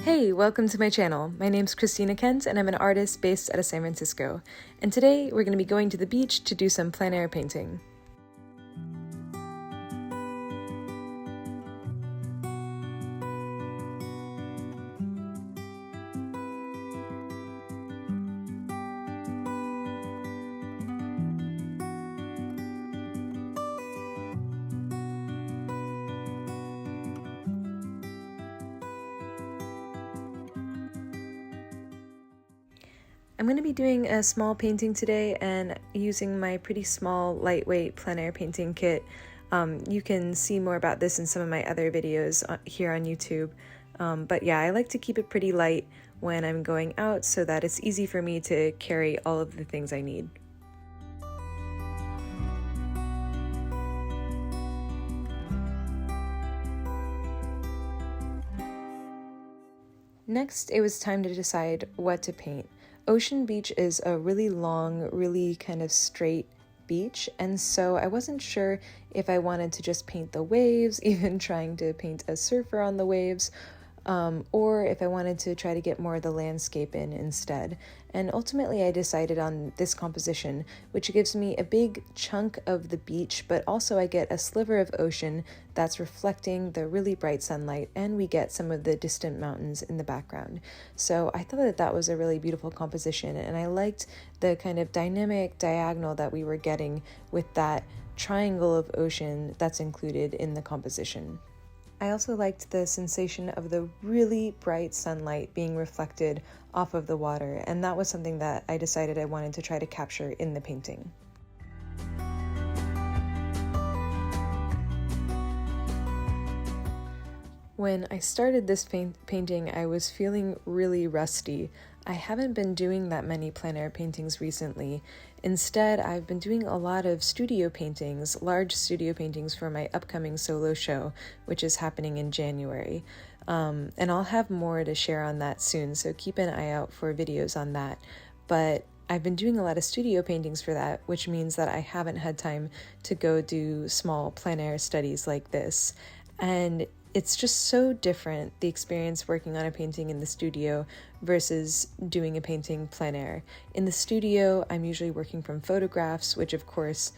Hey, welcome to my channel. My name's Christina Kent and I'm an artist based out of San Francisco. And today we're going to be going to the beach to do some plein air painting. I'm going to be doing a small painting today and using my pretty small, lightweight plein air painting kit. You can see more about this in some of my other videos here on YouTube. But yeah, I like to keep it pretty light when I'm going out so that it's easy for me to carry all of the things I need. Next, it was time to decide what to paint. Ocean Beach is a really long, really kind of straight beach, and so I wasn't sure if I wanted to just paint the waves, even trying to paint a surfer on the waves, or if I wanted to try to get more of the landscape in instead. And ultimately I decided on this composition, which gives me a big chunk of the beach, but also I get a sliver of ocean that's reflecting the really bright sunlight, and we get some of the distant mountains in the background. So I thought that that was a really beautiful composition, and I liked the kind of dynamic diagonal that we were getting with that triangle of ocean that's included in the composition. I also liked the sensation of the really bright sunlight being reflected off of the water, and that was something that I decided I wanted to try to capture in the painting. When I started this painting, I was feeling really rusty. I haven't been doing that many plein air paintings recently. Instead, I've been doing a lot of studio paintings, large studio paintings for my upcoming solo show, which is happening in January. And I'll have more to share on that soon, so keep an eye out for videos on that. But I've been doing a lot of studio paintings for that, which means that I haven't had time to go do small plein air studies like this. And it's just so different, the experience working on a painting in the studio versus doing a painting plein air. In the studio, I'm usually working from photographs, which of course,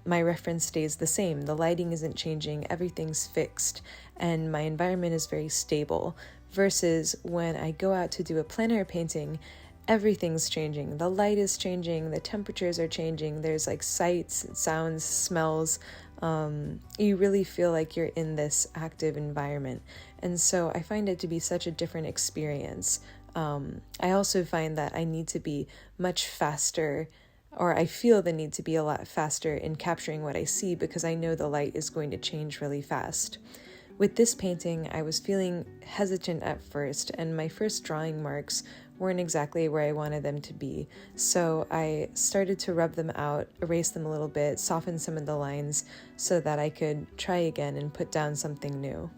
my reference stays the same. The lighting isn't changing, everything's fixed, and my environment is very stable. Versus when I go out to do a plein air painting, everything's changing. The light is changing, the temperatures are changing, there's like sights, sounds, smells. You really feel like you're in this active environment. And so I find it to be such a different experience. I also find that I need to be much faster, or I feel the need to be a lot faster in capturing what I see because I know the light is going to change really fast. With this painting, I was feeling hesitant at first, and my first drawing marks weren't exactly where I wanted them to be. So I started to rub them out, erase them a little bit, soften some of the lines so that I could try again and put down something new.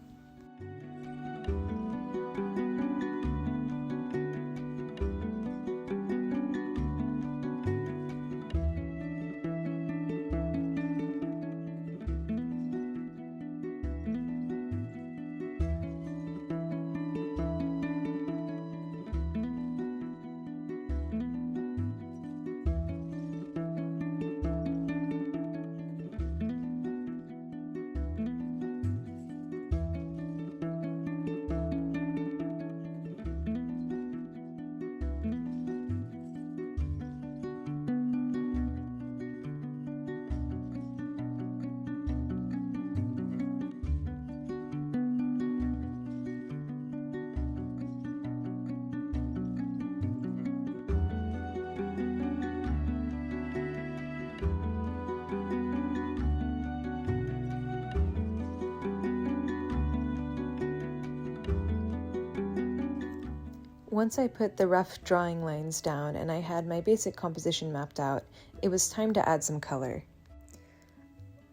Once I put the rough drawing lines down and I had my basic composition mapped out, it was time to add some color.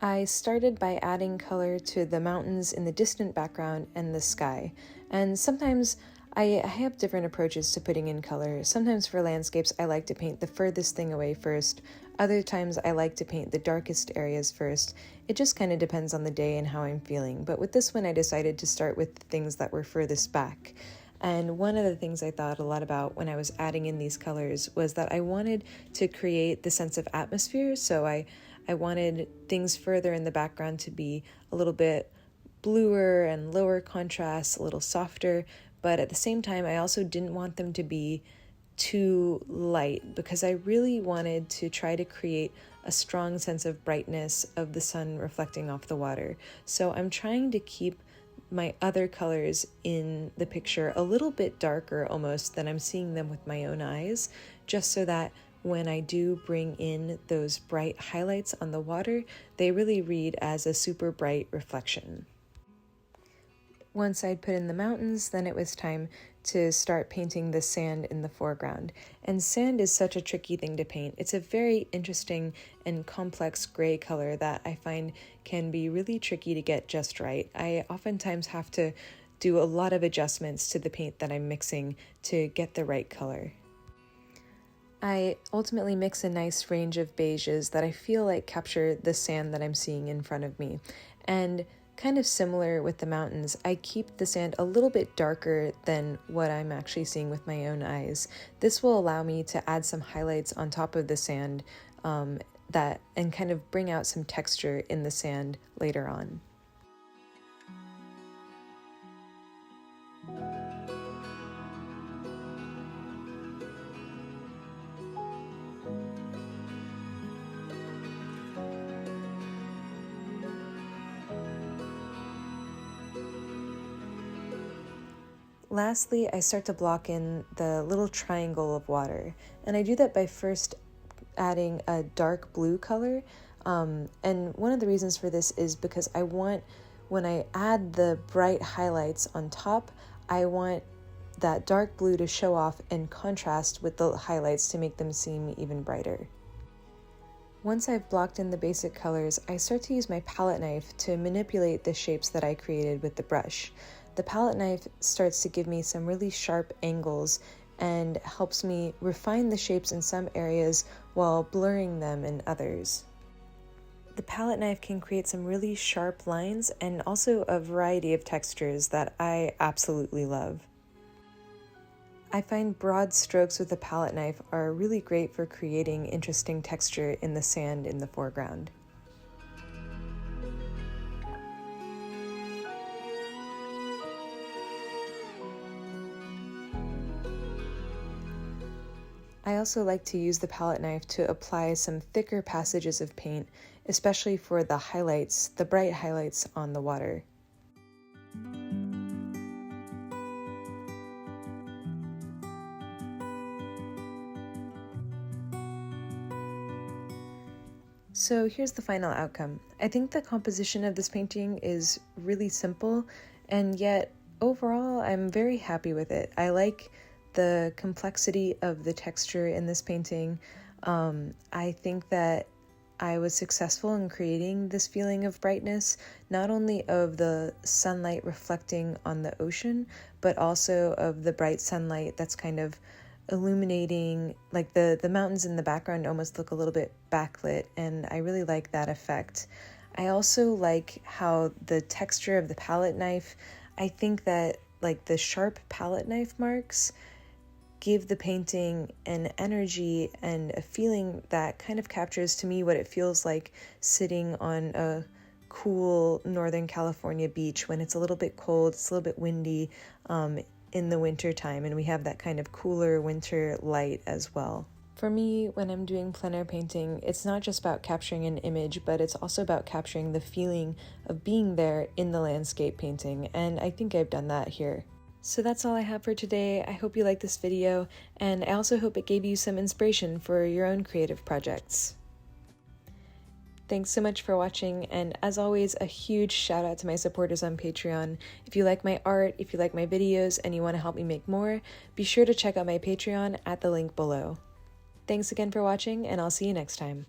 I started by adding color to the mountains in the distant background and the sky, and sometimes I have different approaches to putting in color. Sometimes for landscapes I like to paint the furthest thing away first, other times I like to paint the darkest areas first. It just kind of depends on the day and how I'm feeling, but with this one I decided to start with the things that were furthest back. And one of the things I thought a lot about when I was adding in these colors was that I wanted to create the sense of atmosphere. So I wanted things further in the background to be a little bit bluer and lower contrast, a little softer, but at the same time, I also didn't want them to be too light because I really wanted to try to create a strong sense of brightness of the sun reflecting off the water. So I'm trying to keep my other colors in the picture a little bit darker almost than I'm seeing them with my own eyes, just so that when I do bring in those bright highlights on the water, they really read as a super bright reflection. Once I'd put in the mountains, then it was time to start painting the sand in the foreground. And sand is such a tricky thing to paint. It's a very interesting and complex gray color that I find can be really tricky to get just right. I oftentimes have to do a lot of adjustments to the paint that I'm mixing to get the right color. I ultimately mix a nice range of beiges that I feel like capture the sand that I'm seeing in front of me. And kind of similar with the mountains, I keep the sand a little bit darker than what I'm actually seeing with my own eyes. This will allow me to add some highlights on top of the sand and kind of bring out some texture in the sand later on. Lastly, I start to block in the little triangle of water, and I do that by first adding a dark blue color, and one of the reasons for this is because I want, when I add the bright highlights on top, I want that dark blue to show off and contrast with the highlights to make them seem even brighter. Once I've blocked in the basic colors, I start to use my palette knife to manipulate the shapes that I created with the brush. The palette knife starts to give me some really sharp angles and helps me refine the shapes in some areas while blurring them in others. The palette knife can create some really sharp lines and also a variety of textures that I absolutely love. I find broad strokes with the palette knife are really great for creating interesting texture in the sand in the foreground. I also like to use the palette knife to apply some thicker passages of paint, especially for the highlights, the bright highlights on the water. So here's the final outcome. I think the composition of this painting is really simple, and yet overall I'm very happy with it. I like the complexity of the texture in this painting. I think that I was successful in creating this feeling of brightness, not only of the sunlight reflecting on the ocean, but also of the bright sunlight that's kind of illuminating, like the mountains in the background almost look a little bit backlit, and I really like that effect. I also like how the texture of the palette knife, I think that like the sharp palette knife marks give the painting an energy and a feeling that kind of captures to me what it feels like sitting on a cool Northern California beach when it's a little bit cold, it's a little bit windy in the winter time, and we have that kind of cooler winter light as well. For me, when I'm doing plein air painting, it's not just about capturing an image, but it's also about capturing the feeling of being there in the landscape painting, and I think I've done that here. So that's all I have for today. I hope you liked this video, and I also hope it gave you some inspiration for your own creative projects. Thanks so much for watching, and as always, a huge shout out to my supporters on Patreon. If you like my art, if you like my videos, and you want to help me make more, be sure to check out my Patreon at the link below. Thanks again for watching, and I'll see you next time.